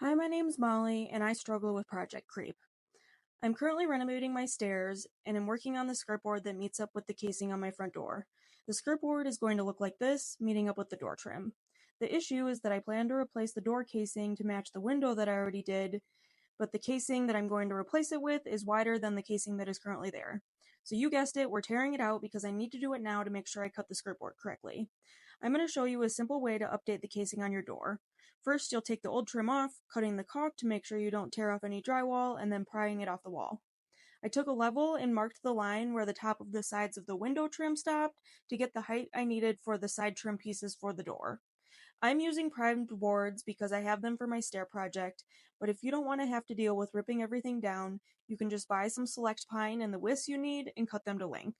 Hi, my name's Molly, and I struggle with project creep. I'm currently renovating my stairs, and I'm working on the skirt board that meets up with the casing on my front door. The skirt board is going to look like this, meeting up with the door trim. The issue is that I plan to replace the door casing to match the window that I already did, but the casing that I'm going to replace it with is wider than the casing that is currently there. So you guessed it, we're tearing it out because I need to do it now to make sure I cut the skirt board correctly. I'm going to show you a simple way to update the casing on your door. First, you'll take the old trim off, cutting the caulk to make sure you don't tear off any drywall, and then prying it off the wall. I took a level and marked the line where the top of the sides of the window trim stopped to get the height I needed for the side trim pieces for the door. I'm using primed boards because I have them for my stair project, but if you don't want to have to deal with ripping everything down, you can just buy some select pine and the widths you need and cut them to length.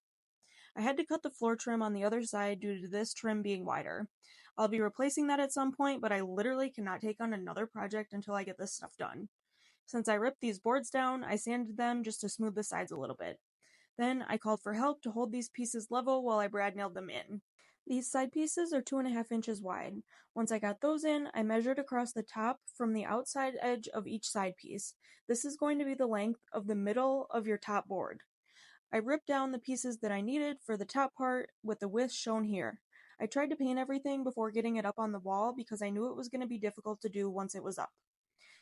I had to cut the floor trim on the other side due to this trim being wider. I'll be replacing that at some point, but I literally cannot take on another project until I get this stuff done. Since I ripped these boards down, I sanded them just to smooth the sides a little bit. Then I called for help to hold these pieces level while I brad nailed them in. These side pieces are 2.5 inches wide. Once I got those in, I measured across the top from the outside edge of each side piece. This is going to be the length of the middle of your top board. I ripped down the pieces that I needed for the top part with the width shown here. I tried to paint everything before getting it up on the wall because I knew it was going to be difficult to do once it was up.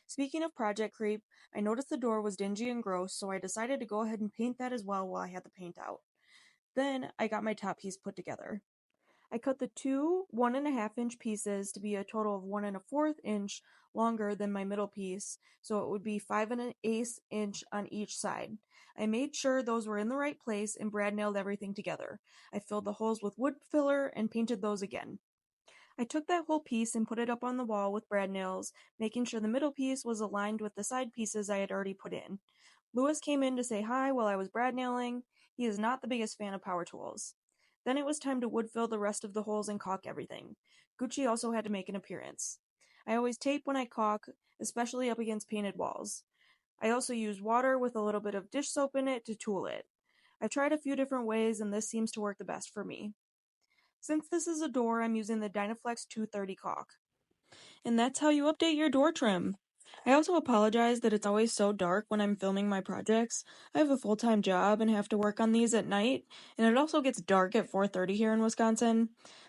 Speaking of project creep, I noticed the door was dingy and gross, so I decided to go ahead and paint that as well while I had the paint out. Then I got my top piece put together. I cut the two 1.5 inch pieces to be a total of 1.25 inch longer than my middle piece, so it would be 5.1/8 inch on each side. I made sure those were in the right place and brad nailed everything together. I filled the holes with wood filler and painted those again. I took that whole piece and put it up on the wall with brad nails, making sure the middle piece was aligned with the side pieces I had already put in. Lewis came in to say hi while I was brad nailing. He is not the biggest fan of power tools. Then it was time to wood fill the rest of the holes and caulk everything. Gucci also had to make an appearance. I always tape when I caulk, especially up against painted walls. I also use water with a little bit of dish soap in it to tool it. I've tried a few different ways and this seems to work the best for me. Since this is a door, I'm using the Dynaflex 230 caulk. And that's how you update your door trim. I also apologize that it's always so dark when I'm filming my projects. I have a full-time job and have to work on these at night, and it also gets dark at 4:30 here in Wisconsin.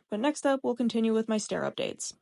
But next up, we'll continue with my stair updates.